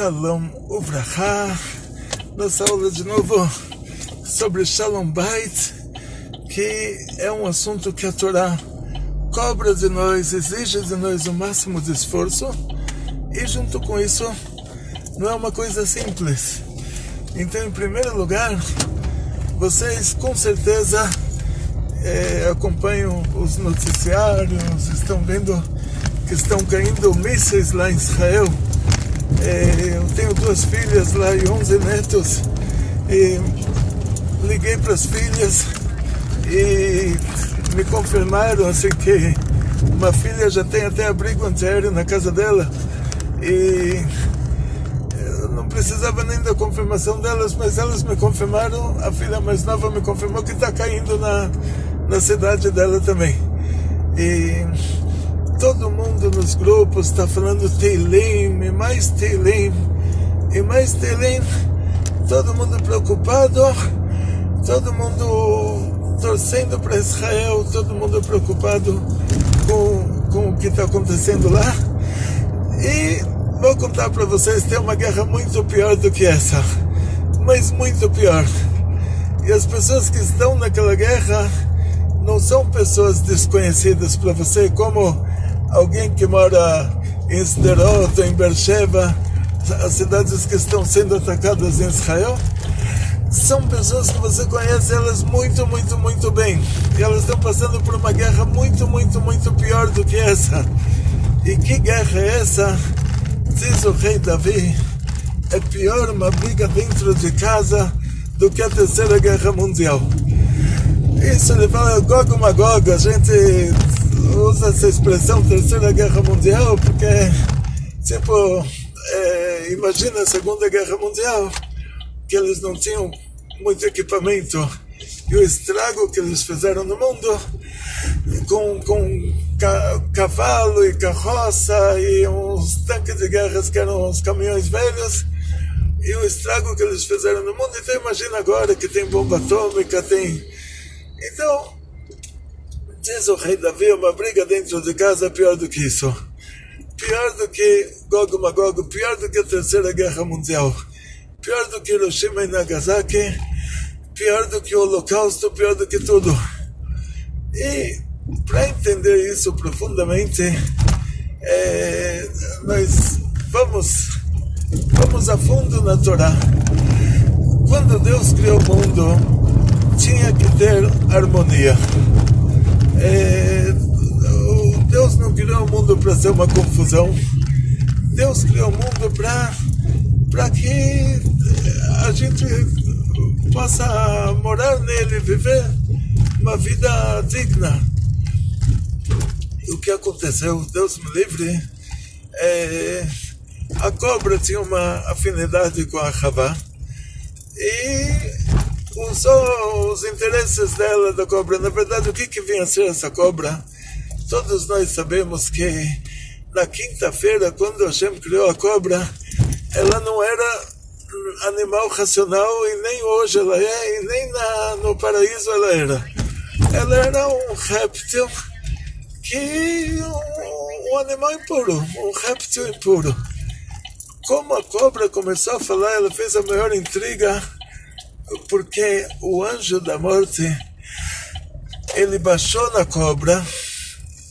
Shalom Uvracha. Nossa aula de novo sobre Shalom Bait, que é um assunto que a Torá cobra de nós, exige de nós o máximo de esforço, e junto com isso não é uma coisa simples. Então, em primeiro lugar, vocês com certeza acompanham os noticiários, estão vendo que estão caindo mísseis lá em Israel. Eu tenho 2 filhas lá e 11 netos, e liguei para as filhas e me confirmaram assim, que uma filha já tem até abrigo antiaéreo na casa dela, e eu não precisava nem da confirmação delas, mas elas me confirmaram. A filha mais nova me confirmou que está caindo na cidade dela também. E todo mundo nos grupos está falando Teilim, e mais Teilim, e mais Teilim. Todo mundo preocupado, todo mundo torcendo para Israel, todo mundo preocupado com o que está acontecendo lá. E vou contar para vocês, tem uma guerra muito pior do que essa, mas muito pior. E as pessoas que estão naquela guerra não são pessoas desconhecidas para você, como alguém que mora em Sderot, em Beersheba, as cidades que estão sendo atacadas em Israel. São pessoas que você conhece elas muito, muito, muito bem. E elas estão passando por uma guerra muito, muito, muito pior do que essa. E que guerra é essa? Diz o rei Davi, é pior uma briga dentro de casa do que a Terceira Guerra Mundial. Isso ele fala Gog e Magog. A gente usa essa expressão Terceira Guerra Mundial porque, imagina a Segunda Guerra Mundial, que eles não tinham muito equipamento, e o estrago que eles fizeram no mundo, com cavalo e carroça e uns tanques de guerras que eram os caminhões velhos, e o estrago que eles fizeram no mundo. Então imagina agora que tem bomba atômica, tem... Então, diz o rei Davi, uma briga dentro de casa é pior do que isso. Pior do que Gog e Magog, pior do que a Terceira Guerra Mundial, pior do que Hiroshima e Nagasaki, pior do que o Holocausto, pior do que tudo. E para entender isso profundamente, nós vamos a fundo na Torá. Quando Deus criou o mundo, tinha que ter harmonia. Deus não criou o mundo para ser uma confusão. Deus criou o mundo para que a gente possa morar nele, viver uma vida digna. E o que aconteceu? Deus me livre, a cobra tinha uma afinidade com a Havá, e usou os interesses dela, da cobra. Na verdade, o que vinha a ser essa cobra? Todos nós sabemos que na quinta-feira, quando Hashem criou a cobra, ela não era animal racional, e nem hoje ela é, e nem no paraíso ela era. Ela era um réptil, um animal impuro, um réptil impuro. Como a cobra começou a falar, ela fez a maior intriga, porque o anjo da morte, ele baixou na cobra,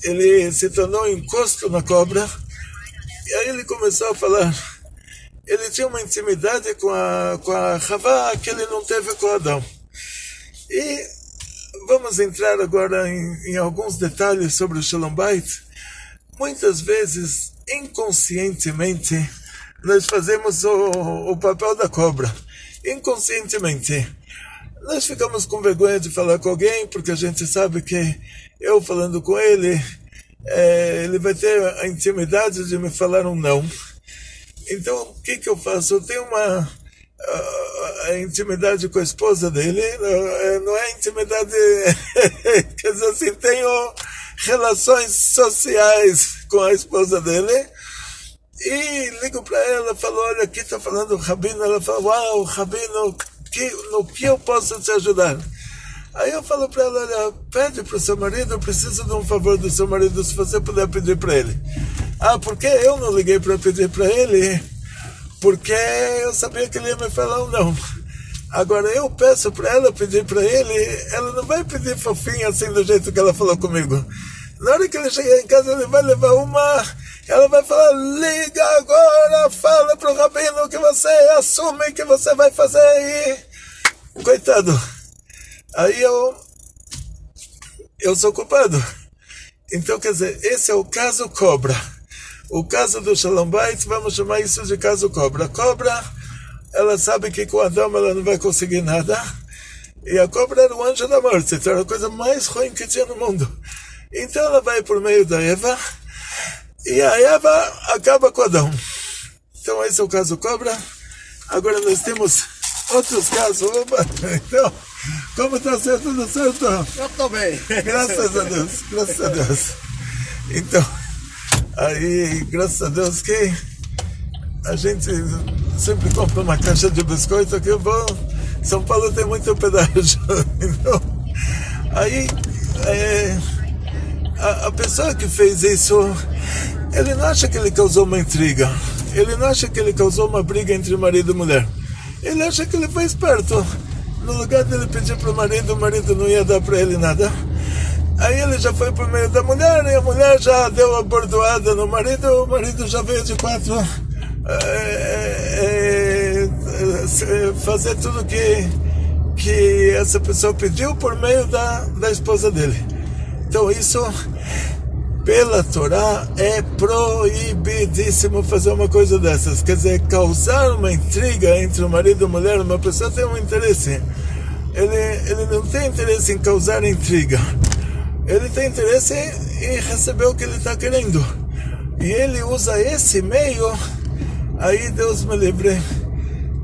ele se tornou um encosto na cobra, e aí ele começou a falar. Ele tinha uma intimidade com a Havá que ele não teve com Adão. E vamos entrar agora em alguns detalhes sobre o Shalom Bait. Muitas vezes, inconscientemente, nós fazemos o papel da cobra. Inconscientemente. Nós ficamos com vergonha de falar com alguém, porque a gente sabe que eu falando com ele, ele vai ter a intimidade de me falar um não. Então, o que eu faço? Eu tenho a intimidade com a esposa dele, não é intimidade, quer dizer assim, tenho relações sociais com a esposa dele, e ligo para ela, falo, olha, aqui está falando o Rabino. Ela fala, uau, Rabino, no que eu posso te ajudar? Aí eu falo para ela, olha, pede para o seu marido, eu preciso de um favor do seu marido, se você puder pedir para ele. Ah, por que eu não liguei para pedir para ele? porque eu sabia que ele ia me falar um não. Agora eu peço para ela pedir para ele, ela não vai pedir fofinha assim do jeito que ela falou comigo. Na hora que ele chegar em casa, ele vai levar uma, ela vai falar, liga agora, fala pro rabino que você assume que você vai fazer e... Coitado. Aí eu sou culpado. Então, quer dizer, esse é o caso cobra. O caso do Shalom Bait, vamos chamar isso de caso cobra. A cobra, ela sabe que com Adão ela não vai conseguir nada. E a cobra era o anjo da morte, então era a coisa mais ruim que tinha no mundo. Então ela vai por meio da Eva, e a Eva acaba com Adão. Então esse é o caso cobra. Agora nós temos outros casos. Opa. Então, como está sendo tudo certo? Eu estou bem. Graças a Deus, graças a Deus. Então, aí, graças a Deus que a gente sempre compra uma caixa de biscoito que eu vou. São Paulo tem muito pedágio. Então, aí, a pessoa que fez isso, ele não acha que ele causou uma intriga. Ele não acha que ele causou uma briga entre marido e mulher. Ele acha que ele foi esperto. No lugar dele pedir para o marido não ia dar para ele nada. Aí ele já foi por meio da mulher, e a mulher já deu a bordoada no marido, o marido já veio de quatro fazer tudo que essa pessoa pediu por meio da esposa dele. Então isso, pela Torá, é proibidíssimo fazer uma coisa dessas. Quer dizer, causar uma intriga entre o marido e a mulher, uma pessoa tem um interesse. Ele não tem interesse em causar intriga. Ele tem interesse em receber o que ele está querendo. E ele usa esse meio, aí Deus me livre.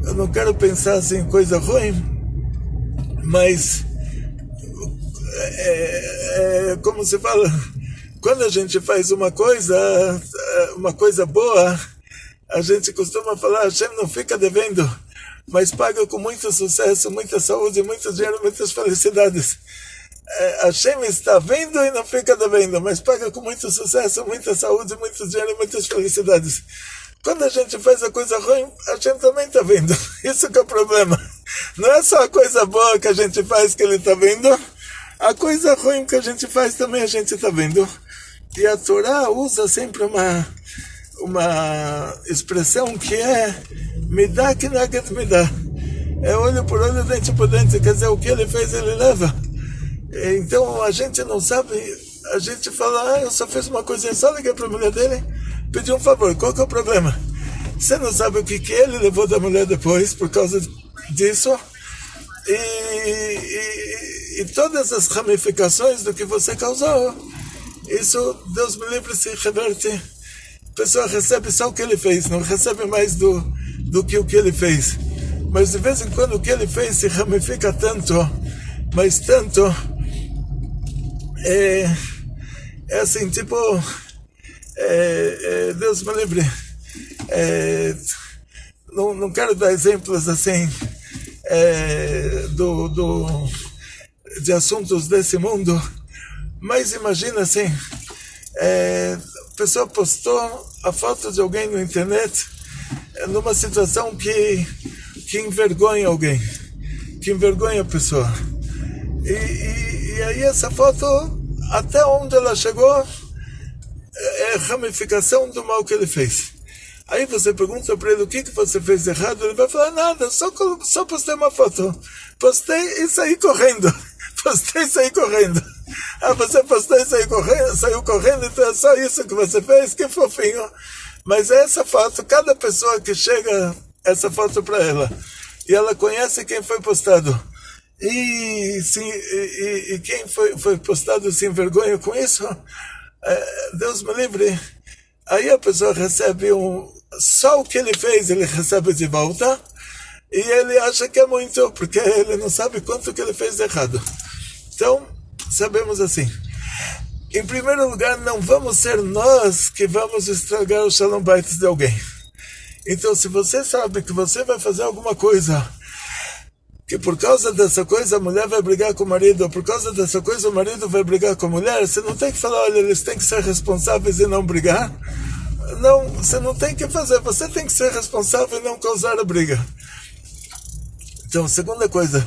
Eu não quero pensar assim em coisa ruim, mas como se fala, quando a gente faz uma coisa boa, a gente costuma falar, Hashem não fica devendo, mas paga com muito sucesso, muita saúde, muito dinheiro, muitas felicidades. Hashem está vendo e não fica devendo, mas paga com muito sucesso, muita saúde, muito dinheiro, muitas felicidades. Quando a gente faz a coisa ruim, a gente também está vendo. Isso que é o problema. Não é só a coisa boa que a gente faz que ele está vendo, a coisa ruim que a gente faz também a gente está vendo. E a Torá usa sempre uma expressão que é me dá que nugget me dá. É olho por olho, dente por dente. Quer dizer, o que ele fez, ele leva. Então a gente não sabe, a gente fala, eu só fiz uma coisinha, só liguei para a mulher dele, pedi um favor, qual que é o problema? Você não sabe o que ele levou da mulher depois por causa disso, e todas as ramificações do que você causou, isso, Deus me livre, se reverte. A pessoa recebe só o que ele fez, não recebe mais do que o que ele fez. Mas de vez em quando o que ele fez se ramifica tanto, mas tanto, é assim, tipo, Deus me livre, não quero dar exemplos assim, de assuntos desse mundo, mas imagina assim, a pessoa postou a foto de alguém na internet, numa situação que envergonha alguém, que envergonha a pessoa. E aí essa foto, até onde ela chegou, é ramificação do mal que ele fez. Aí você pergunta para ele o que você fez de errado, ele vai falar, nada, só postei uma foto. Postei e saí correndo. Postei e saí correndo. Ah, você postou e saiu correndo, então é só isso que você fez? Que fofinho. Mas essa foto, cada pessoa que chega essa foto para ela, e ela conhece quem foi postado, e quem foi postado se envergonha com isso, Deus me livre. Aí a pessoa recebe só o que ele fez, ele recebe de volta, e ele acha que é muito, porque ele não sabe quanto que ele fez de errado. Então, sabemos assim, em primeiro lugar, não vamos ser nós que vamos estragar o Shalom Bait de alguém. Então, se você sabe que você vai fazer alguma coisa, que por causa dessa coisa a mulher vai brigar com o marido, ou por causa dessa coisa o marido vai brigar com a mulher, você não tem que falar, olha, eles têm que ser responsáveis e não brigar. não, você não tem que fazer, você tem que ser responsável e não causar a briga. Então, segunda coisa,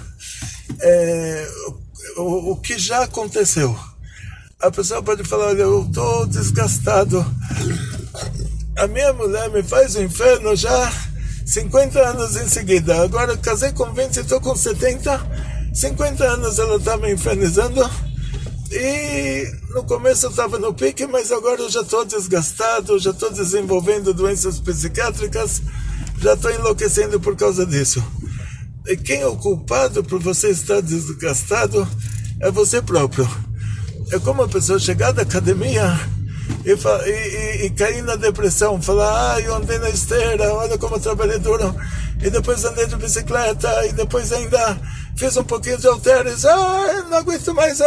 o que já aconteceu. A pessoa pode falar, olha, eu estou desgastado, a minha mulher me faz o inferno já 50 anos em seguida, agora eu casei com 20 e estou com 70, 50 anos ela está me infernizando, e no começo eu estava no pique, mas agora eu já estou desgastado, já estou desenvolvendo doenças psiquiátricas, já estou enlouquecendo por causa disso. E quem é o culpado por você estar desgastado é você próprio. É como a pessoa chegar da academia e cair na depressão, falar, eu andei na esteira, olha como eu trabalhei duro, e depois andei de bicicleta, e depois ainda fiz um pouquinho de halteres, não aguento mais,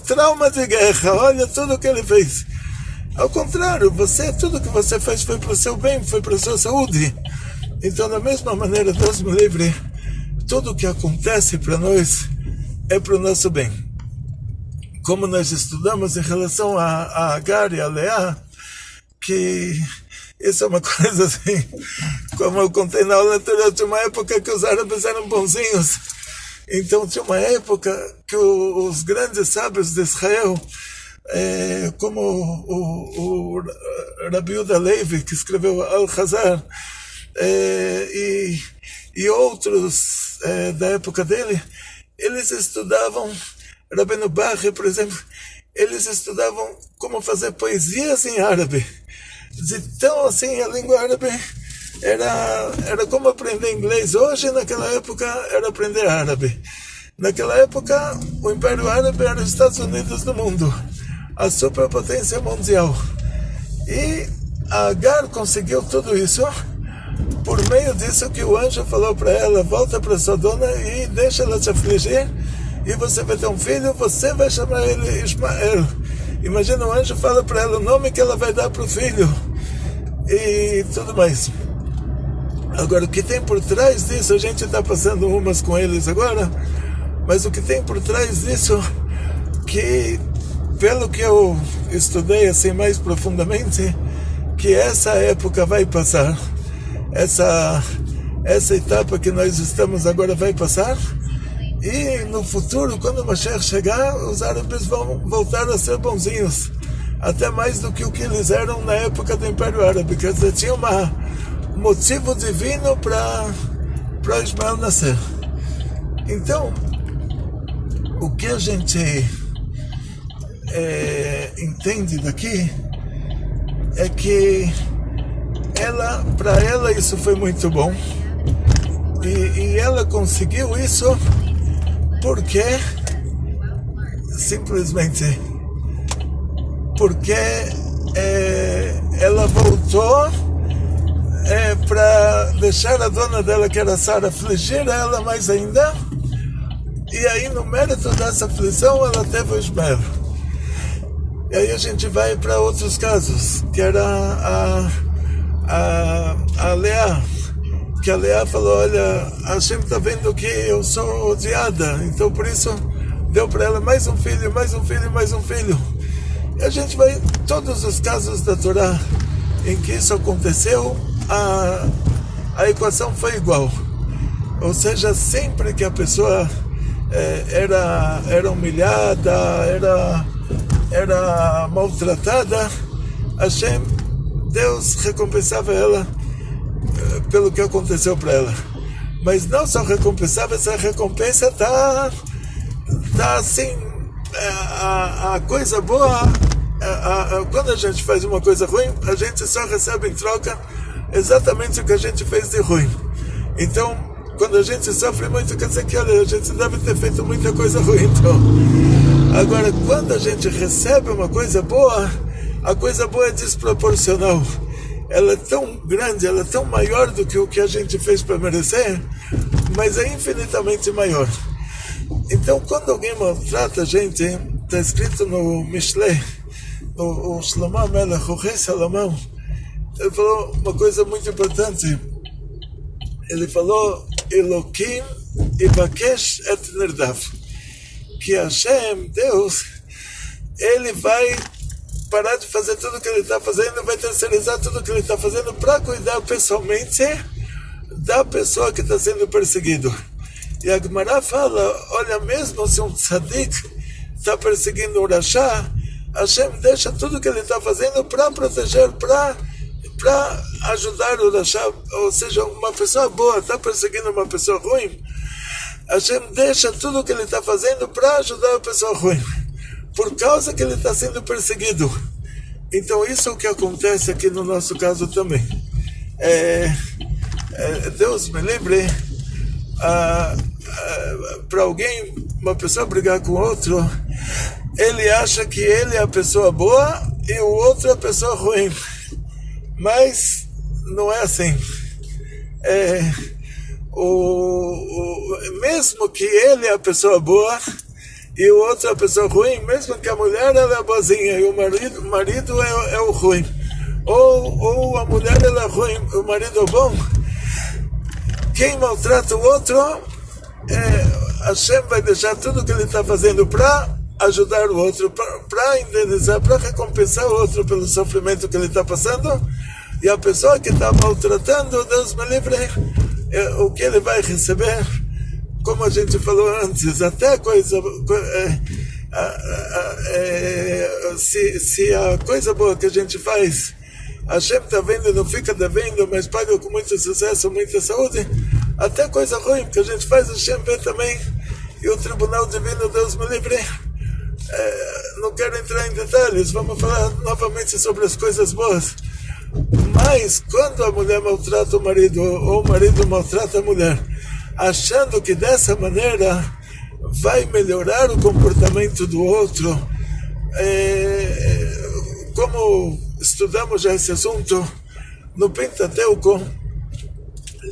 trauma de guerra, olha tudo que ele fez. Ao contrário, tudo que você fez foi para o seu bem, foi para a sua saúde. Então, da mesma maneira, Deus me livre, tudo que acontece para nós é para o nosso bem. Como nós estudamos em relação a Agar e a Leá, que isso é uma coisa assim, como eu contei na aula anterior, tinha uma época que os árabes eram bonzinhos. Então tinha uma época que os grandes sábios de Israel, como o Rabi Yehuda Levi, que escreveu Al-Hazar, e outros da época dele, eles estudavam, Rabbeinu Bachya, por exemplo, eles estudavam como fazer poesias em árabe. Então, assim, a língua árabe era como aprender inglês. Hoje, naquela época, era aprender árabe. Naquela época, o Império Árabe era os Estados Unidos do mundo, a superpotência mundial. E a Agar conseguiu tudo isso por meio disso que o anjo falou para ela, volta para sua dona e deixa ela te afligir, e você vai ter um filho, você vai chamar ele Ismael. Imagina, o anjo fala para ela o nome que ela vai dar para o filho e tudo mais. Agora, o que tem por trás disso, a gente está passando umas com eles agora, mas o que tem por trás disso, que pelo que eu estudei assim mais profundamente, que essa época vai passar, essa etapa que nós estamos agora vai passar, e no futuro, quando o Mashiach chegar, os árabes vão voltar a ser bonzinhos, até mais do que o que eles eram na época do Império Árabe. Quer dizer, tinha um motivo divino para Ismael nascer. Então, o que a gente entende daqui é que para ela isso foi muito bom, e ela conseguiu isso porque simplesmente porque ela voltou para deixar a dona dela, que era Sara, afligir ela mais ainda, e aí no mérito dessa aflição ela teve o Ismael. E aí a gente vai para outros casos, que era a Leá, que a Leá falou, olha, a Hashem está vendo que eu sou odiada, então por isso deu para ela mais um filho, mais um filho, mais um filho. E a gente vai, todos os casos da Torá em que isso aconteceu, a equação foi igual. Ou seja, sempre que a pessoa era humilhada, era maltratada, Hashem, Deus recompensava ela pelo que aconteceu para ela. Mas não só recompensava, essa recompensa tá assim, a coisa boa, quando a gente faz uma coisa ruim, a gente só recebe em troca exatamente o que a gente fez de ruim. Então, quando a gente sofre muito, quer dizer que, olha, a gente deve ter feito muita coisa ruim. Então, agora, quando a gente recebe uma coisa boa, a coisa boa é desproporcional. Ela é tão grande, ela é tão maior do que o que a gente fez para merecer, mas é infinitamente maior. Então, quando alguém maltrata a gente, está escrito no Mishlei, o Shlomo HaMelech, o rei Salomão, ele falou uma coisa muito importante. Ele falou, Elokim Ibakesh et Nirdav, que Hashem, Deus, ele vai parar de fazer tudo que ele está fazendo, vai terceirizar tudo que ele está fazendo para cuidar pessoalmente da pessoa que está sendo perseguido. E a Gemara fala, olha, mesmo se um tzadik está perseguindo um Rashá, Hashem deixa tudo que ele está fazendo para proteger, para ajudar o Rashá, ou seja, uma pessoa boa está perseguindo uma pessoa ruim, Hashem deixa tudo que ele está fazendo para ajudar a pessoa ruim, por causa que ele está sendo perseguido. Então isso é o que acontece aqui no nosso caso também. Deus me livre, para alguém, uma pessoa brigar com outro, ele acha que ele é a pessoa boa e o outro é a pessoa ruim, mas não é assim. Mesmo que ele é a pessoa boa e o outro é a pessoa ruim, mesmo que a mulher ela é boazinha e o marido é o ruim, ou a mulher ela é ruim, o marido é bom, quem maltrata o outro, Hashem vai deixar tudo que ele está fazendo para ajudar o outro, para indenizar, para recompensar o outro pelo sofrimento que ele está passando. E a pessoa que está maltratando, Deus me livre, o que ele vai receber, como a gente falou antes, até coisa, se a coisa boa que a gente faz, Hashem está vendo e não fica devendo, mas paga com muito sucesso, muita saúde, até coisa ruim que a gente faz, Hashem vê também, e o Tribunal Divino, Deus me livre. Não quero entrar em detalhes, vamos falar novamente sobre as coisas boas. Mas quando a mulher maltrata o marido, ou o marido maltrata a mulher, achando que dessa maneira vai melhorar o comportamento do outro, como estudamos já esse assunto, no Pentateuco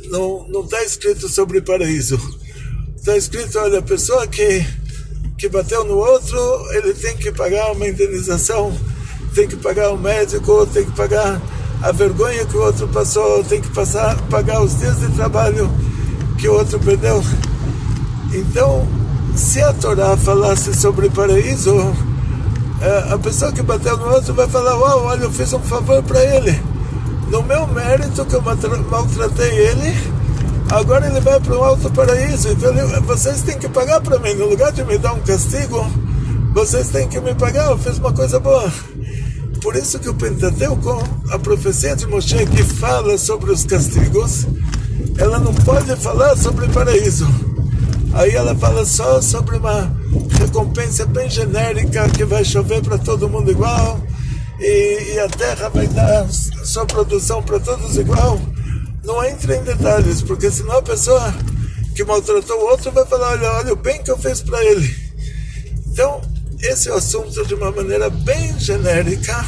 não está escrito sobre paraíso. Está escrito, olha, a pessoa que bateu no outro, ele tem que pagar uma indenização, tem que pagar o médico, tem que pagar a vergonha que o outro passou, tem que pagar os dias de trabalho que o outro perdeu. Então, se a Torá falasse sobre paraíso, a pessoa que bateu no outro vai falar, uau, olha, eu fiz um favor para ele. No meu mérito que eu maltratei ele, agora ele vai para um alto paraíso. Então vocês têm que pagar para mim. No lugar de me dar um castigo, vocês têm que me pagar. Eu fiz uma coisa boa. Por isso que o Pentateuco, a profecia de Moshe que fala sobre os castigos, ela não pode falar sobre paraíso. Aí ela fala só sobre uma recompensa bem genérica, que vai chover para todo mundo igual, e a terra vai dar sua produção para todos igual. Não entra em detalhes, porque senão a pessoa que maltratou o outro vai falar, olha o bem que eu fiz para ele. Então, esse é o assunto de uma maneira bem genérica.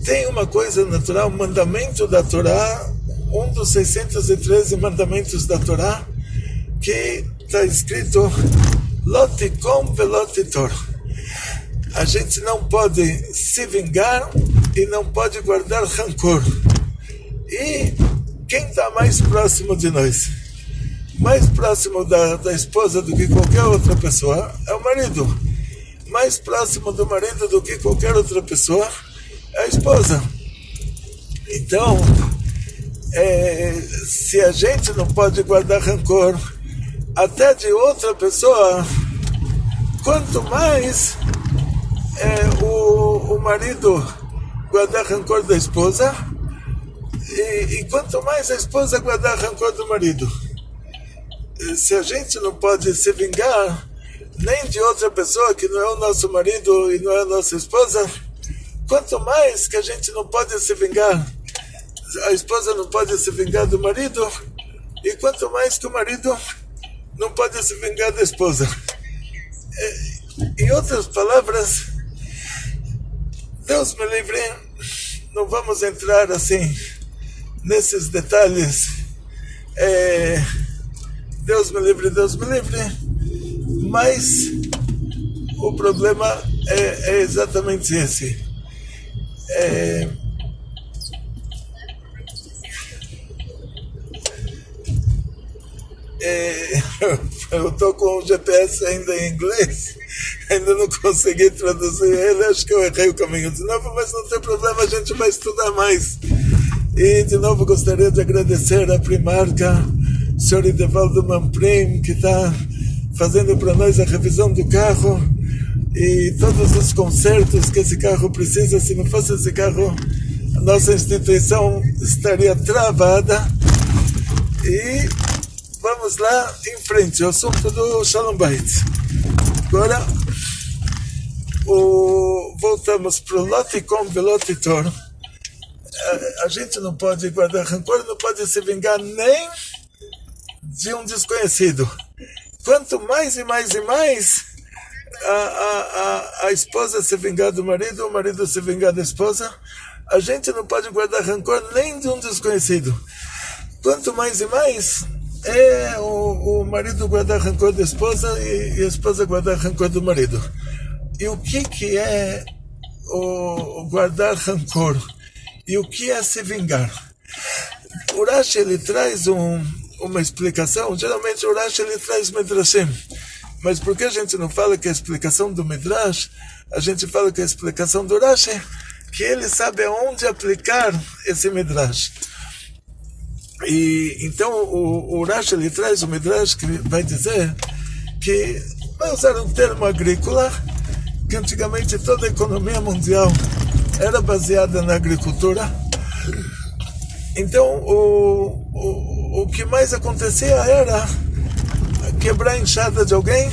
Tem uma coisa natural, um mandamento da Torá, um dos 613 mandamentos da Torá, que está escrito Lotikom velotitor. A gente não pode se vingar e não pode guardar rancor. E quem está mais próximo de nós? Mais próximo da esposa do que qualquer outra pessoa é o marido. Mais próximo do marido do que qualquer outra pessoa é a esposa. Então, se a gente não pode guardar rancor até de outra pessoa, quanto mais o marido guardar rancor da esposa, e quanto mais a esposa guardar rancor do marido. Se a gente não pode se vingar nem de outra pessoa que não é o nosso marido e não é a nossa esposa, quanto mais que a gente não pode se vingar, a esposa não pode se vingar do marido, e quanto mais que o marido não pode se vingar da esposa. Em outras palavras, Deus me livre, não vamos entrar assim nesses detalhes. Deus me livre, mas o problema é exatamente esse. Eu estou com o GPS ainda em inglês, ainda não consegui traduzir ele, acho que eu errei o caminho de novo, mas não tem problema, a gente vai estudar mais. E de novo gostaria de agradecer a Primarca, o senhor Idevaldo Manprim, que está fazendo para nós a revisão do carro e todos os consertos que esse carro precisa. Se não fosse esse carro, a nossa instituição estaria travada. E vamos lá em frente, o assunto do Shalom Bait. Agora, voltamos para o Loticom Velotitor. A gente não pode guardar rancor, não pode se vingar nem de um desconhecido. Quanto mais e mais e mais a esposa se vingar do marido, o marido se vingar da esposa, a gente não pode guardar rancor nem de um desconhecido. Quanto mais e mais é o marido guardar rancor da esposa e a esposa guardar rancor do marido. E o que é o guardar rancor? E o que é se vingar? O Rashi, ele traz uma explicação. Geralmente o Rashi, ele traz Midrashim. Mas por que a gente não fala que é a explicação do Midrash? A gente fala que é a explicação do Rashi, que ele sabe aonde aplicar esse Midrash. E então o Rashi, ele traz o Midrash que vai dizer que, vai usar um termo agrícola, que antigamente toda a economia mundial era baseada na agricultura. Então o que mais acontecia era quebrar a enxada de alguém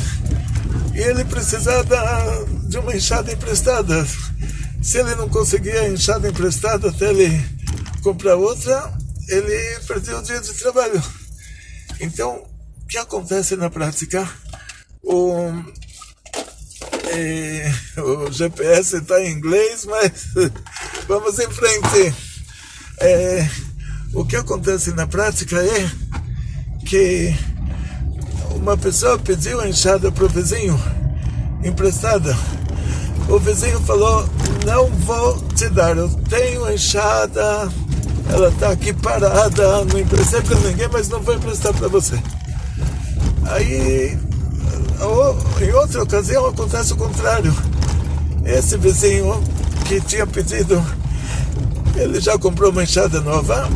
e ele precisava de uma enxada emprestada. Se ele não conseguia a enxada emprestada até ele comprar outra, ele perdia o dia de trabalho. Então, o que acontece na prática? O GPS está em inglês, mas vamos em frente. O que acontece na prática é que uma pessoa pediu a enxada para o vizinho, emprestada. O vizinho falou: não vou te dar, eu tenho a enxada, ela está aqui parada, não emprestei para ninguém, mas não vou emprestar para você. Aí, em outra ocasião, acontece o contrário. Esse vizinho que tinha pedido, ele já comprou uma enxada nova.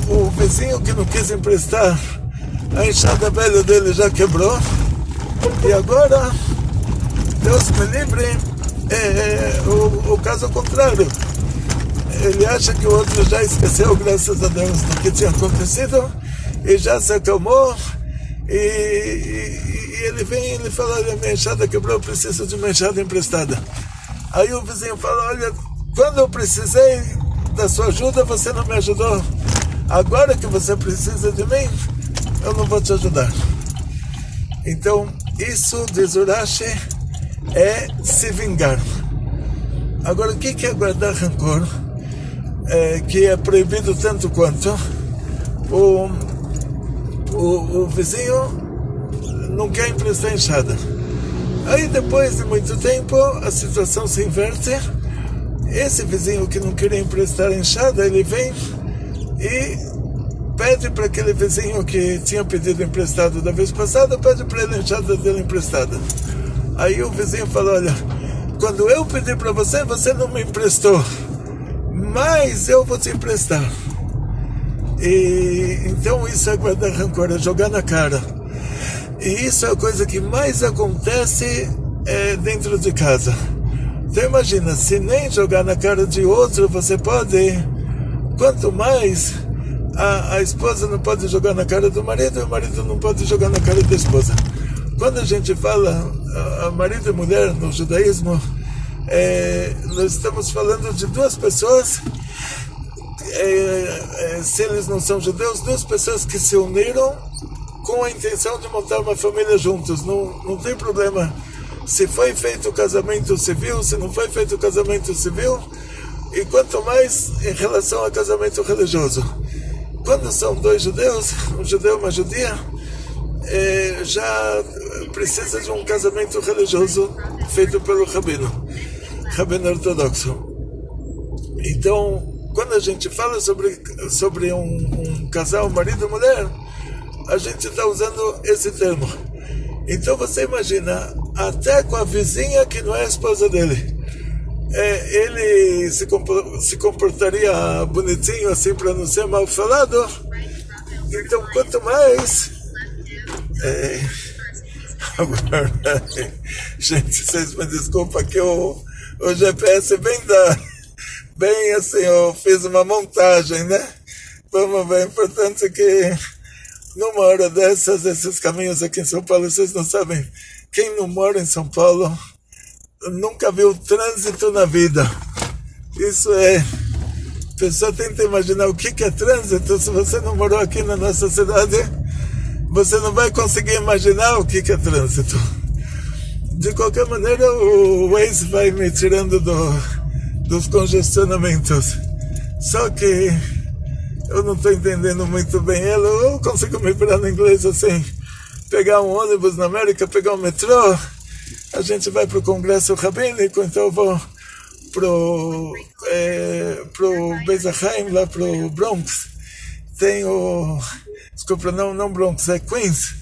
O vizinho que não quis emprestar, a enxada velha dele já quebrou. E agora, Deus me livre, o caso contrário. Ele acha que o outro já esqueceu, graças a Deus, do que tinha acontecido e já se acalmou. E ele vem e ele fala: olha, minha enxada quebrou, eu preciso de uma enxada emprestada. Aí o vizinho fala: olha, quando eu precisei da sua ajuda, você não me ajudou. Agora que você precisa de mim, eu não vou te ajudar. Então, isso, diz o Rashi, é se vingar. Agora, o que é guardar rancor? Que é proibido tanto quanto o vizinho não quer emprestar enxada. Aí depois de muito tempo a situação se inverte. Esse vizinho que não queria emprestar enxada, ele vem e pede para aquele vizinho que tinha pedido emprestado da vez passada, pede para ele a enxada dele emprestada. Aí o vizinho fala: olha, quando eu pedi para você, você não me emprestou, mas eu vou te emprestar. E então isso é guardar rancor, é jogar na cara. E isso é a coisa que mais acontece dentro de casa. Então imagina, se nem jogar na cara de outro você pode, quanto mais a esposa não pode jogar na cara do marido, e o marido não pode jogar na cara da esposa. Quando a gente fala a marido e mulher no judaísmo, nós estamos falando de duas pessoas, se eles não são judeus, duas pessoas que se uniram com a intenção de montar uma família juntos. Não tem problema se foi feito o casamento civil, se não foi feito o casamento civil, e quanto mais em relação ao casamento religioso. Quando são dois judeus, um judeu e uma judia, já precisa de um casamento religioso feito pelo rabino ortodoxo. Então, quando a gente fala sobre um casal, marido e mulher, a gente está usando esse termo. Então você imagina, até com a vizinha que não é a esposa dele, ele se comportaria bonitinho assim para não ser mal falado. Então quanto mais agora, gente, vocês me desculpem que o GPS bem assim, eu fiz uma montagem, né? Vamos ver, é importante que numa hora dessas, esses caminhos aqui em São Paulo, vocês não sabem, quem não mora em São Paulo nunca viu trânsito na vida. Isso a pessoa tenta imaginar o que é trânsito. Se você não morou aqui na nossa cidade, você não vai conseguir imaginar o que é trânsito. De qualquer maneira, o Waze vai me tirando dos congestionamentos. Só que eu não estou entendendo muito bem ela. Eu consigo me virar no inglês assim, pegar um ônibus na América, pegar um metrô. A gente vai para o Congresso Rabínico, então eu vou pro Beis Hachaim, lá pro Bronx. Tem desculpa, não Bronx, é Queens.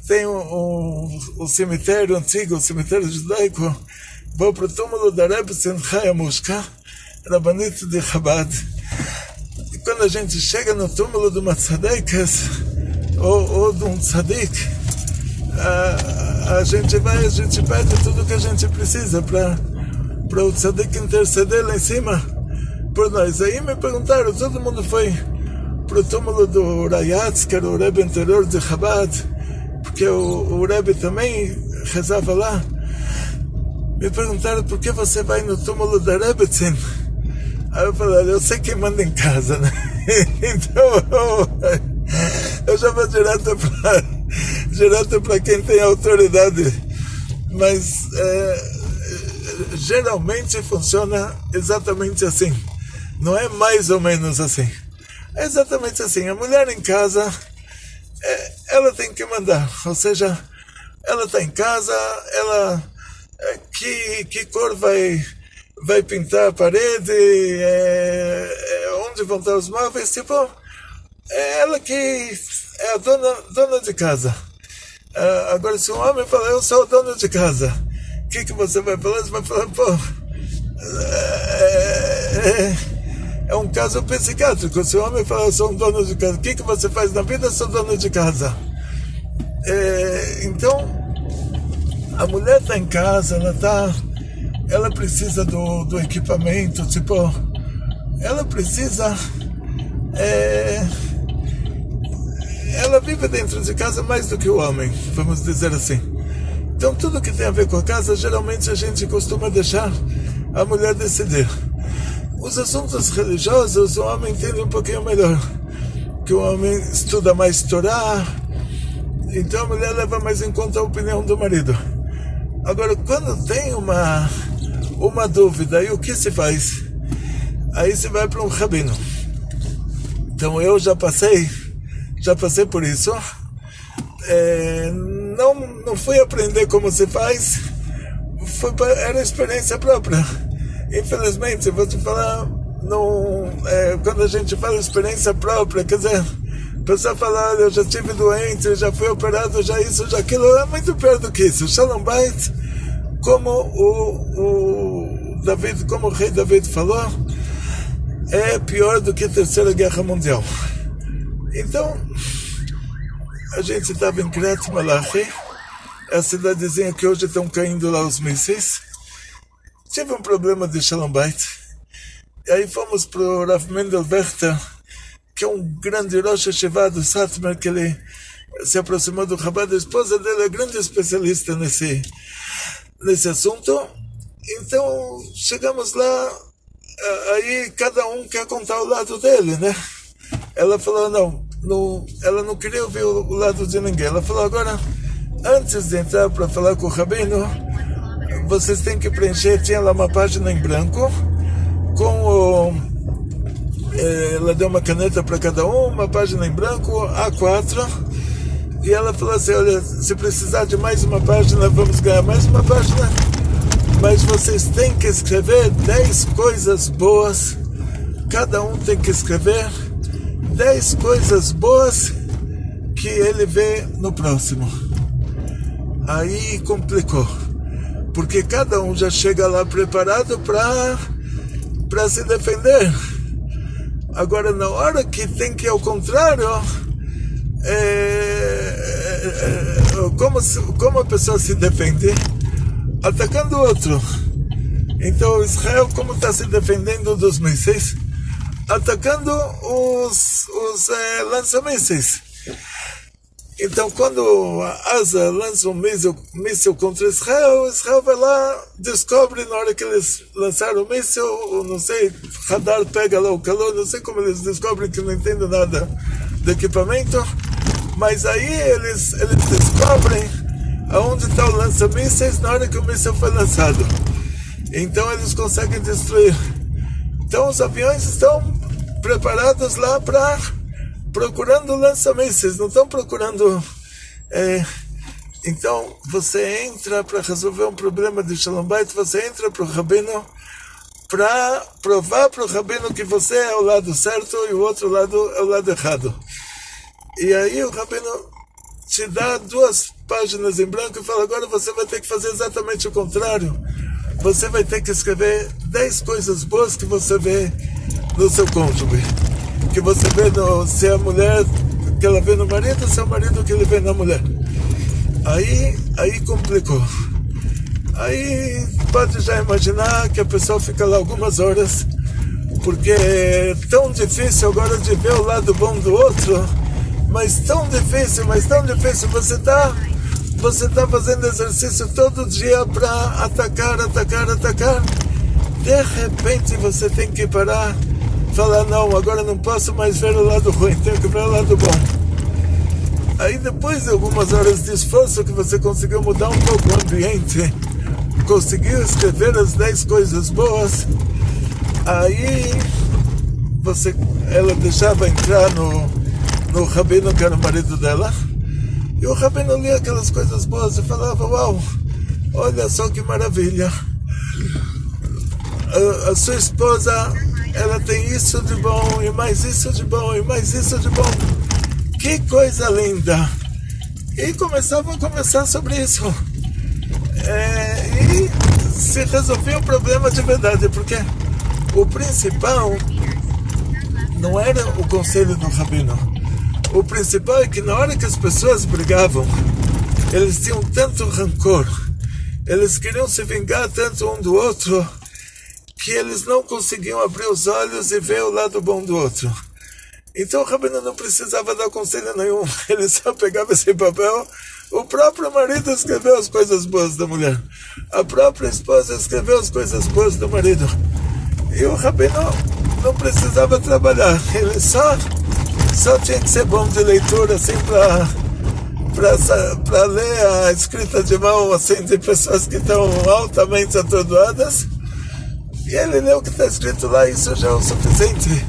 Tem o cemitério antigo, o cemitério judaico. Vou pro túmulo da Rebbe Simcha Mushka, Rabanit de Chabad. E quando a gente chega no túmulo de uma tzaddikas, ou de um tzaddik, a gente pede tudo que a gente precisa para o tzaddik interceder lá em cima por nós. Aí me perguntaram, todo mundo foi pro túmulo do Rayatz, que era o Rebbe anterior de Chabad, porque o Rebbe também rezava lá. Me perguntaram, por que você vai no túmulo da Rebbetzin? Aí eu falei, eu sei quem manda em casa, né? Então eu já vou direto para quem tem autoridade. Mas geralmente funciona exatamente assim. Não é mais ou menos assim. É exatamente assim. A mulher em casa, ela tem que mandar. Ou seja, ela está em casa, ela que cor vai pintar a parede, onde vão estar os móveis, tipo, ela que é a dona de casa. Agora, se um homem falar, eu sou o dono de casa, o que você vai falar? Você vai falar, pô, é um caso psiquiátrico. Se o homem falar, eu sou um dono de casa, o que você faz na vida? Eu sou dono de casa. Então, a mulher está em casa, ela precisa do equipamento, tipo, ela precisa, ela vive dentro de casa mais do que o homem, vamos dizer assim. Então tudo que tem a ver com a casa, geralmente a gente costuma deixar a mulher decidir. Os assuntos religiosos, o homem entende um pouquinho melhor, que o homem estuda mais Torá, então a mulher leva mais em conta a opinião do marido. Agora, quando tem uma dúvida, aí o que se faz? Aí se vai para um rabino. Então eu já passei por isso. Não fui aprender como se faz, era experiência própria. Infelizmente, vou te falar, quando a gente fala experiência própria, quer dizer, a pessoa fala, olha, eu já estive doente, já fui operado, já isso, já aquilo, é muito pior do que isso. Shalom Bait, como como o rei David falou, é pior do que a Terceira Guerra Mundial. Então, a gente estava em Kiryat Malachi, a cidadezinha que hoje estão caindo lá os mísseis. Tive um problema de Shalom Bait. E aí fomos para o Rav Mendel Werchter, que é um grande Rosh Hashivá do Satmar, que ele se aproximou do Chabad. A esposa dele é grande especialista nesse assunto. Então, chegamos lá, aí cada um quer contar o lado dele, né? Ela falou, ela não queria ouvir o lado de ninguém. Ela falou, agora, antes de entrar para falar com o Rabino, vocês têm que preencher, tinha lá uma página em branco, ela deu uma caneta para cada um, uma página em branco, A4, e ela falou assim, olha, se precisar de mais uma página, vamos ganhar mais uma página, mas vocês têm que escrever 10 coisas boas, cada um tem que escrever 10 coisas boas que ele vê no próximo. Aí complicou, porque cada um já chega lá preparado para se defender. Agora, na hora que tem que ir ao contrário, como a pessoa se defende? Atacando o outro. Então Israel, como está se defendendo dos mísseis? Atacando os lança-mísseis. Então, quando a Asa lança um míssil contra Israel vai lá, descobre na hora que eles lançaram o míssil, não sei, radar pega lá o calor, não sei como eles descobrem, que não entendem nada do equipamento, mas aí eles descobrem aonde está o lança-mísseis na hora que o míssil foi lançado. Então eles conseguem destruir. Então os aviões estão preparados lá procurando lança-mísseis, não estão procurando. Então você entra para resolver um problema de Shalom Bait, você entra para o Rabino para provar para o Rabino que você é o lado certo e o outro lado é o lado errado. E aí o Rabino te dá 2 páginas em branco e fala: agora você vai ter que fazer exatamente o contrário. Você vai ter que escrever 10 coisas boas que você vê no seu cônjuge, que você vê se é a mulher que ela vê no marido, se é o marido que ele vê na mulher. Aí complicou. Aí pode já imaginar que a pessoa fica lá algumas horas, porque é tão difícil agora de ver o lado bom do outro, mas tão difícil, você está fazendo exercício todo dia para atacar. De repente você tem que parar, falar: não, agora não posso mais ver o lado ruim, tenho que ver o lado bom. Aí depois de algumas horas de esforço que você conseguiu mudar um pouco o ambiente, conseguiu escrever as 10 coisas boas, aí ela deixava entrar no Rabino, que era o marido dela, e o Rabino lia aquelas coisas boas e falava: uau, olha só que maravilha, a sua esposa, ela tem isso de bom, e mais isso de bom, e mais isso de bom, que coisa linda. E começava a conversar sobre isso, e se resolvia o problema de verdade, porque o principal não era o conselho do Rabino. O principal é que na hora que as pessoas brigavam, eles tinham tanto rancor, eles queriam se vingar tanto um do outro, que eles não conseguiam abrir os olhos e ver o lado bom do outro. Então o Rabino não precisava dar conselho nenhum, ele só pegava esse papel. O próprio marido escreveu as coisas boas da mulher, a própria esposa escreveu as coisas boas do marido, e o Rabino não precisava trabalhar, ele só tinha que ser bom de leitura, assim, para ler a escrita de mão, assim, de pessoas que estão altamente atordoadas, e ele lê o que está escrito lá, isso já é o suficiente.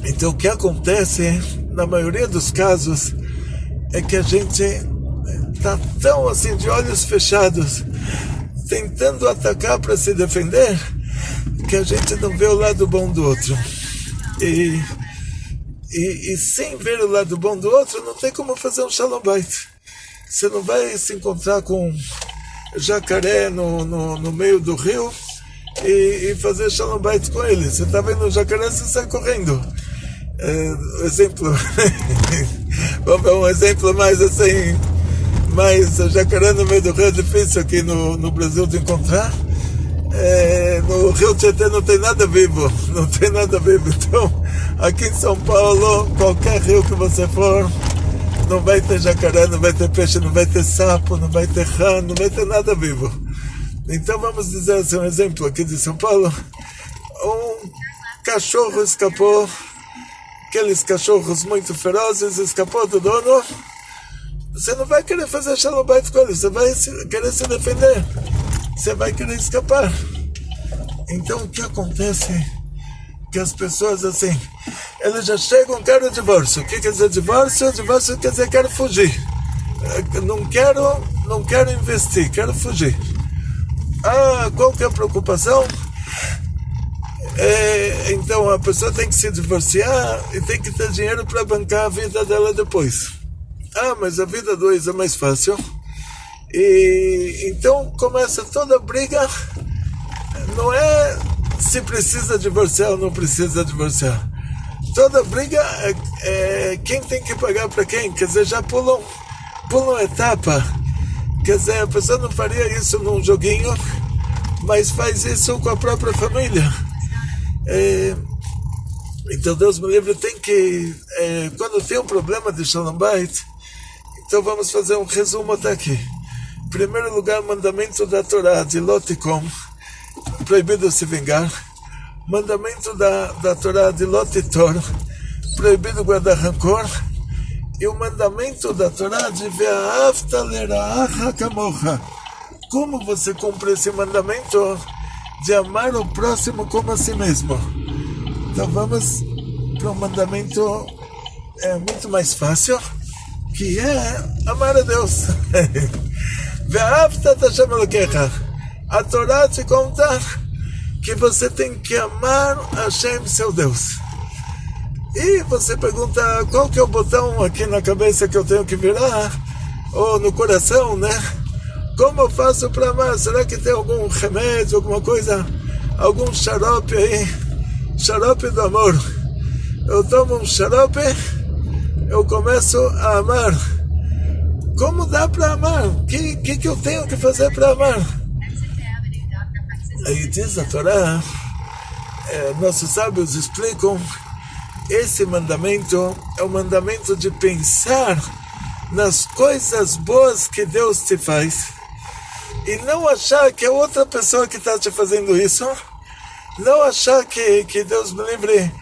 Então o que acontece, na maioria dos casos, é que a gente está tão assim, de olhos fechados, tentando atacar para se defender, que a gente não vê o lado bom do outro. E sem ver o lado bom do outro, não tem como fazer um Shalom Bait. Você não vai se encontrar com jacaré no meio do rio e fazer Shalom Bait com ele. Você está vendo o jacaré, você sai correndo. Exemplo, vamos ver um exemplo mais assim, mais jacaré no meio do rio é difícil aqui no Brasil de encontrar. No Rio Tietê não tem nada vivo, então aqui em São Paulo, qualquer rio que você for, não vai ter jacaré, não vai ter peixe, não vai ter sapo, não vai ter rã, não vai ter nada vivo. Então vamos dizer assim, um exemplo aqui de São Paulo: um cachorro escapou, aqueles cachorros muito ferozes, escapou do dono. Você não vai querer fazer Shalom Bait com ele, você vai querer se defender, você vai querer escapar. Então o que acontece? Que as pessoas assim, elas já chegam, quero divórcio. O que quer dizer divórcio? Divórcio quer dizer quero fugir. Não quero investir, quero fugir. Qual que é a preocupação? Então a pessoa tem que se divorciar e tem que ter dinheiro para bancar a vida dela depois. Mas a vida dois é mais fácil. E então começa toda a briga. Não é se precisa divorciar ou não precisa divorciar. Toda briga é quem tem que pagar para quem. Quer dizer, já pulam etapa. Quer dizer, a pessoa não faria isso num joguinho, mas faz isso com a própria família. Então Deus me livre, tem que quando tem um problema de Shalom Bait, então vamos fazer um resumo até aqui. Em primeiro lugar, mandamento da Torá de Loticom, proibido se vingar. Mandamento da Torá de Lotitor, proibido guardar rancor. E o mandamento da Torá de Ve'ahavta lera'acha kamocha, como você cumpre esse mandamento de amar o próximo como a si mesmo. Então vamos para um mandamento muito mais fácil, que é amar a Deus. Ve'ahavta et Hashem Elokecha. A Torá te conta que você tem que amar Hashem, seu Deus. E você pergunta, qual que é o botão aqui na cabeça que eu tenho que virar? Ou no coração, né? Como eu faço para amar? Será que tem algum remédio, alguma coisa? Algum xarope aí? Xarope do amor. Eu tomo um xarope, eu começo a amar. Como dá para amar? O que eu tenho que fazer para amar? Aí diz a Torá, nossos sábios explicam, esse mandamento é o mandamento de pensar nas coisas boas que Deus te faz e não achar que é outra pessoa que está te fazendo isso, não achar que Deus me livre,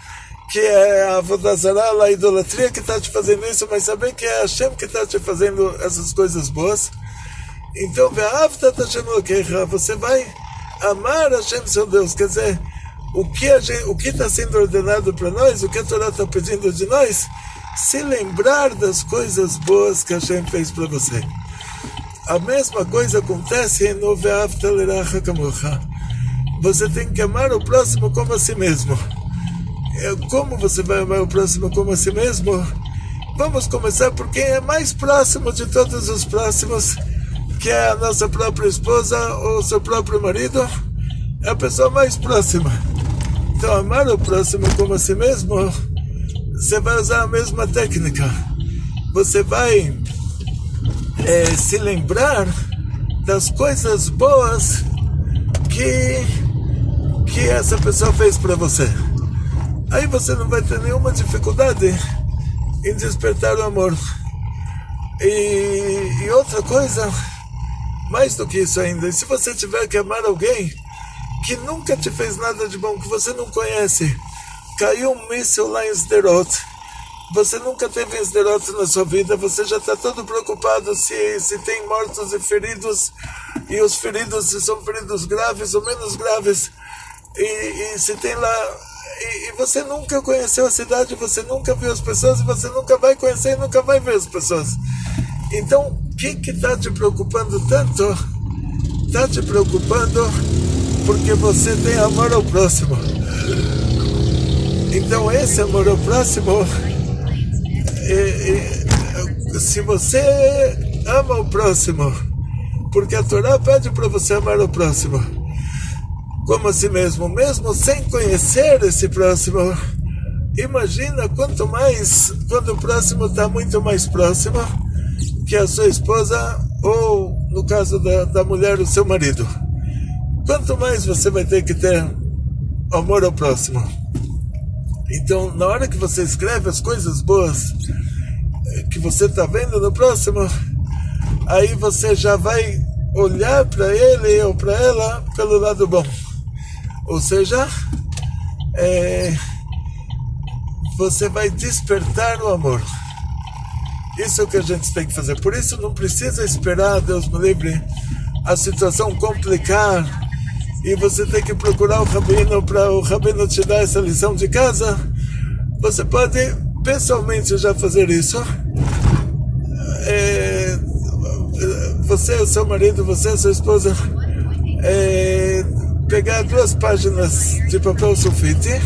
que é a Avodah Zarah, a idolatria que está te fazendo isso, mas saber que é Hashem que está te fazendo essas coisas boas. Então, Ve'ahavta et Hashem Elokecha, você vai amar Hashem, seu Deus. Quer dizer, o que está sendo ordenado para nós, o que a Torá está pedindo de nós, se lembrar das coisas boas que Hashem fez para você. A mesma coisa acontece no Ve'ahavta lera'acha kamocha. Você tem que amar o próximo como a si mesmo. Como você vai amar o próximo como a si mesmo? Vamos começar por quem é mais próximo de todos os próximos, que é a nossa própria esposa ou seu próprio marido. É a pessoa mais próxima. Então, amar o próximo como a si mesmo, você vai usar a mesma técnica. Você vai se lembrar das coisas boas que essa pessoa fez para você. Aí você não vai ter nenhuma dificuldade em despertar o amor. E outra coisa, mais do que isso ainda, se você tiver que amar alguém que nunca te fez nada de bom, que você não conhece, caiu um míssil lá em Sderot, você nunca teve em Sderot na sua vida, você já está todo preocupado se tem mortos e feridos, e os feridos, se são feridos graves ou menos graves, e se tem lá, e você nunca conheceu a cidade, você nunca viu as pessoas, e você nunca vai conhecer e nunca vai ver as pessoas. Então, o que está te preocupando tanto? Está te preocupando porque você tem amor ao próximo. Então, esse amor ao próximo, se você ama o próximo, porque a Torá pede para você amar o próximo como a si mesmo, mesmo sem conhecer esse próximo, imagina quanto mais quando o próximo está muito mais próximo, que a sua esposa, ou no caso da mulher, o seu marido. Quanto mais você vai ter que ter amor ao próximo. Então, na hora que você escreve as coisas boas que você está vendo no próximo, aí você já vai olhar para ele ou para ela pelo lado bom. Ou seja, você vai despertar o amor. Isso é o que a gente tem que fazer. Por isso não precisa esperar, Deus me livre, a situação complicar e você tem que procurar o rabino para o rabino te dar essa lição de casa. Você pode pessoalmente já fazer isso. Você, o seu marido, você, a sua esposa, pegar 2 páginas de papel sulfite,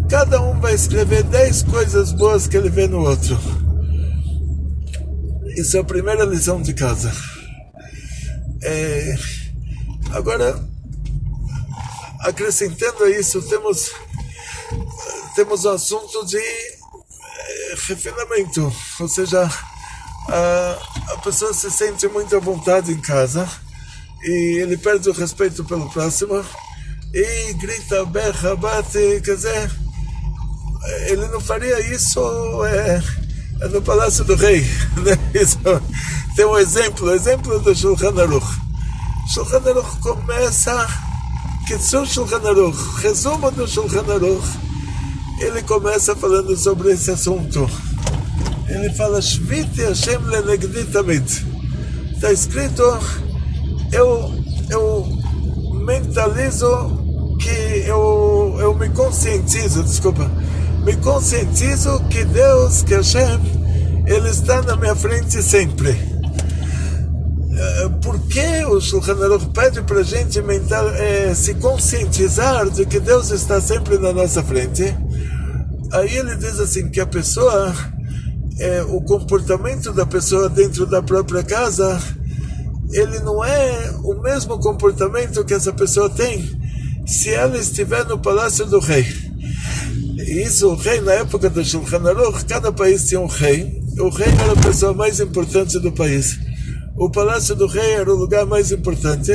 cada um vai escrever 10 coisas boas que ele vê no outro. Isso é a primeira lição de casa. Agora, acrescentando a isso, temos o assunto de refinamento, ou seja, a pessoa se sente muito à vontade em casa e ele perde o respeito pelo próximo e grita, berra, bate, quer dizer, ele não faria isso no Palácio do Rei, né? Isso, tem um exemplo do Shulchan Aruch. Shulchan Aruch começa, Kitzur Shulchan Aruch, resumo do Shulchan Aruch, ele começa falando sobre esse assunto. Ele fala, Shviti Hashem lenegdi tamid. Está escrito, eu mentalizo que eu me conscientizo que Deus, que Hashem, Ele está na minha frente sempre. Por que o Shulchan Aruch pede para a gente se conscientizar de que Deus está sempre na nossa frente? Aí ele diz assim, que a pessoa, o comportamento da pessoa dentro da própria casa, ele não é o mesmo comportamento que essa pessoa tem se ela estiver no Palácio do Rei. E isso, o rei, na época do Shulchan Aruch, cada país tinha um rei. O rei era a pessoa mais importante do país. O Palácio do Rei era o lugar mais importante.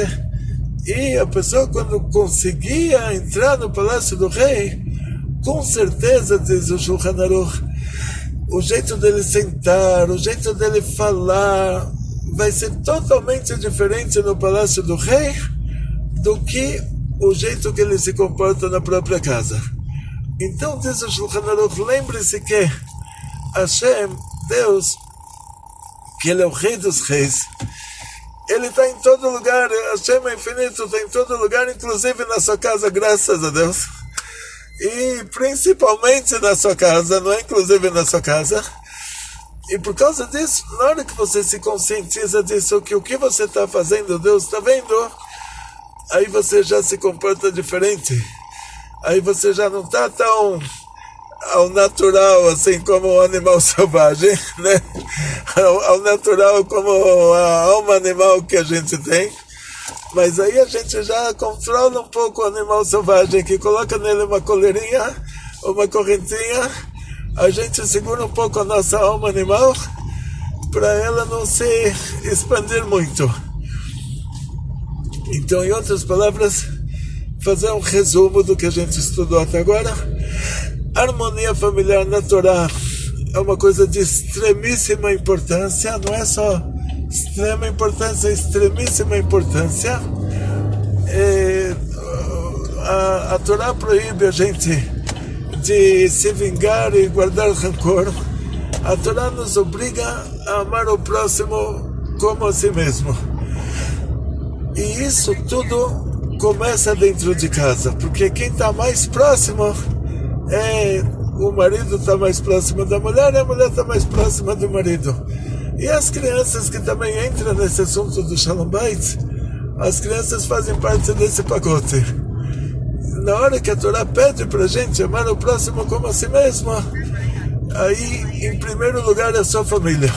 E a pessoa, quando conseguia entrar no Palácio do Rei, com certeza, diz o Shulchan Aruch, o jeito dele sentar, o jeito dele falar, vai ser totalmente diferente no Palácio do Rei do que o jeito que ele se comporta na própria casa. Então, diz o Shulchan Aruch, lembre-se que Hashem, Deus, que Ele é o Rei dos Reis, Ele está em todo lugar, Hashem é infinito, está em todo lugar, inclusive na sua casa, graças a Deus. E principalmente na sua casa, não é inclusive na sua casa. E por causa disso, na hora que você se conscientiza disso, que o que você está fazendo, Deus está vendo, aí você já se comporta diferente. Aí você já não está tão ao natural, assim como o animal selvagem, né? Ao natural como a alma animal que a gente tem. Mas aí a gente já controla um pouco o animal selvagem, que coloca nele uma coleirinha, uma correntinha, a gente segura um pouco a nossa alma animal para ela não se expandir muito. Então, em outras palavras, fazer um resumo do que a gente estudou até agora. A harmonia familiar na Torá é uma coisa de extremíssima importância, não é só extrema importância, extremíssima importância. A Torá proíbe a gente de se vingar e guardar rancor. A Torá nos obriga a amar o próximo como a si mesmo. E isso tudo começa dentro de casa, porque quem está mais próximo o marido está mais próximo da mulher e a mulher está mais próxima do marido. E as crianças que também entram nesse assunto do Shalom Bait, as crianças fazem parte desse pacote. Na hora que a Torá pede para a gente amar o próximo como a si mesmo, aí, em primeiro lugar, é a sua família.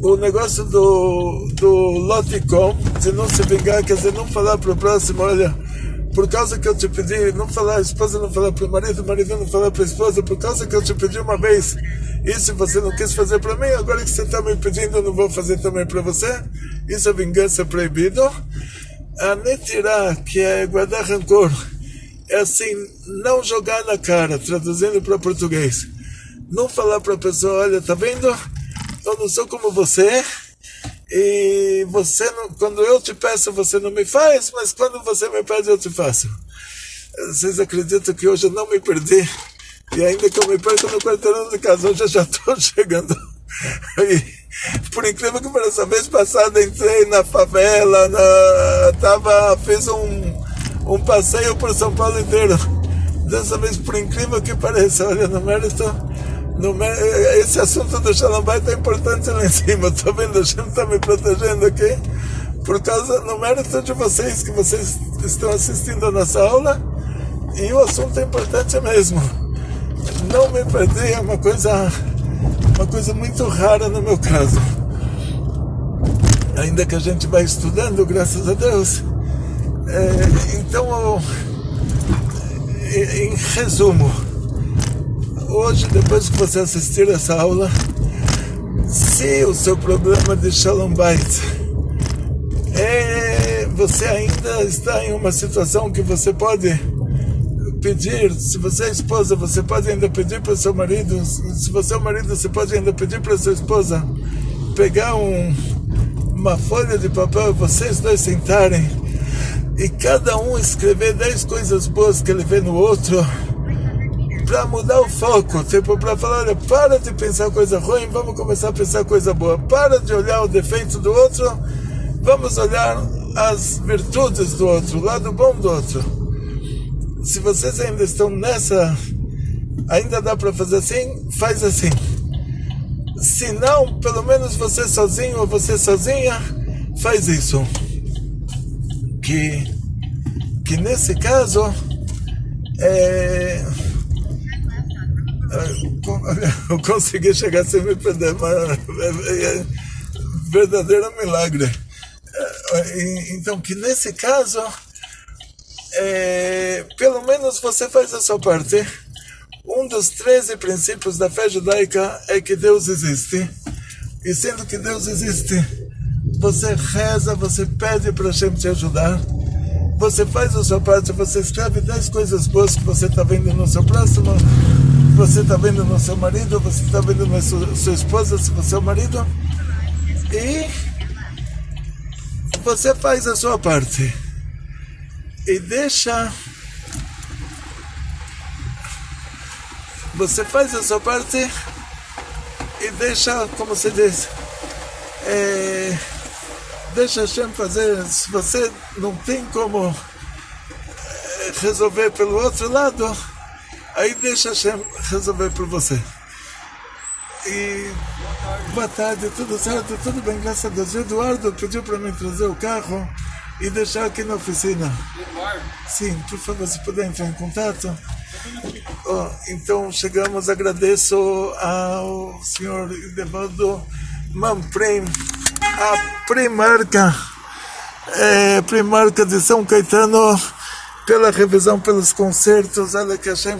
O negócio do loticom, de não se vingar, quer dizer, não falar para o próximo, olha, por causa que eu te pedi, não falar, a esposa não falar para o marido não falar para a esposa, por causa que eu te pedi uma vez, isso você não quis fazer para mim, agora que você está me pedindo, eu não vou fazer também para você. Isso é vingança proibido. A netirá, que é guardar rancor, é assim, não jogar na cara, traduzindo para português. Não falar para a pessoa, olha, tá vendo? Eu não sou como você, e você não, quando eu te peço você não me faz, mas quando você me pede eu te faço. Vocês acreditam que hoje eu não me perdi? E ainda que eu me perca no quarteirão de casa, hoje eu já estou chegando. E, por incrível que pareça, a vez passada entrei na favela, fiz um passeio por São Paulo inteiro. Dessa vez, por incrível que pareça, olha, esse assunto do Shalom Bait é importante lá em cima. Estou vendo, a gente está me protegendo aqui, por causa, no mérito de vocês, que vocês estão assistindo a nossa aula, e o assunto é importante mesmo. Não me perder é uma coisa muito rara no meu caso. Ainda que a gente vai estudando, graças a Deus. Então, em resumo, hoje, depois que você assistir essa aula, se o seu problema de Shalom Bait você ainda está em uma situação que você pode pedir, se você é esposa, você pode ainda pedir para o seu marido, se você é o marido, você pode ainda pedir para a sua esposa pegar uma folha de papel e vocês dois sentarem e cada um escrever 10 coisas boas que ele vê no outro, para mudar o foco, tipo, para falar, olha, para de pensar coisa ruim, vamos começar a pensar coisa boa, para de olhar o defeito do outro, vamos olhar as virtudes do outro, o lado bom do outro. Se vocês ainda estão nessa, ainda dá para fazer assim, faz assim. Se não, pelo menos você sozinho ou você sozinha, faz isso. Que nesse caso, eu consegui chegar sem me perder, mas é verdadeiro milagre. Então, que nesse caso, pelo menos você faz a sua parte. Um dos 13 princípios da fé judaica é que Deus existe. E sendo que Deus existe, você reza, você pede para Hashem te ajudar. Você faz a sua parte, você escreve 10 coisas boas que você está vendo no seu próximo, que você está vendo no seu marido, você está vendo na sua esposa, se você é o marido. E você faz a sua parte. E deixa... Você faz a sua parte e deixa, como se diz, deixa Hashem fazer. Se você não tem como resolver pelo outro lado, aí deixa Hashem resolver por você. E boa tarde, tudo certo? Tudo bem, graças a Deus. O Eduardo pediu para mim trazer o carro e deixar aqui na oficina. Sim, por favor, se puder entrar em contato. Então chegamos, agradeço ao senhor Idevaldo Manprem, a Primarca de São Caetano, pela revisão, pelos concertos. Olha que Hashem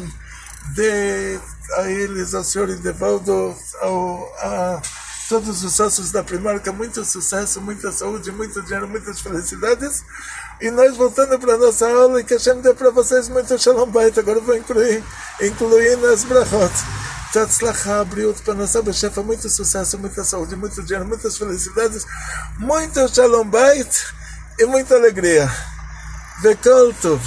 dê a eles, ao senhor Idevaldo, a todos os sócios da Primarca, muito sucesso, muita saúde, muito dinheiro, muitas felicidades. E nós voltando para a nossa aula, e que Hashem dê para vocês muito Shalom Bait. Agora eu vou incluir nas brachot. Tzlachá, Briut, Panasá, Bechefa, muito sucesso, muita saúde, muito dinheiro, muitas felicidades, muito Shalom Bait e muita alegria. Vekol Tov.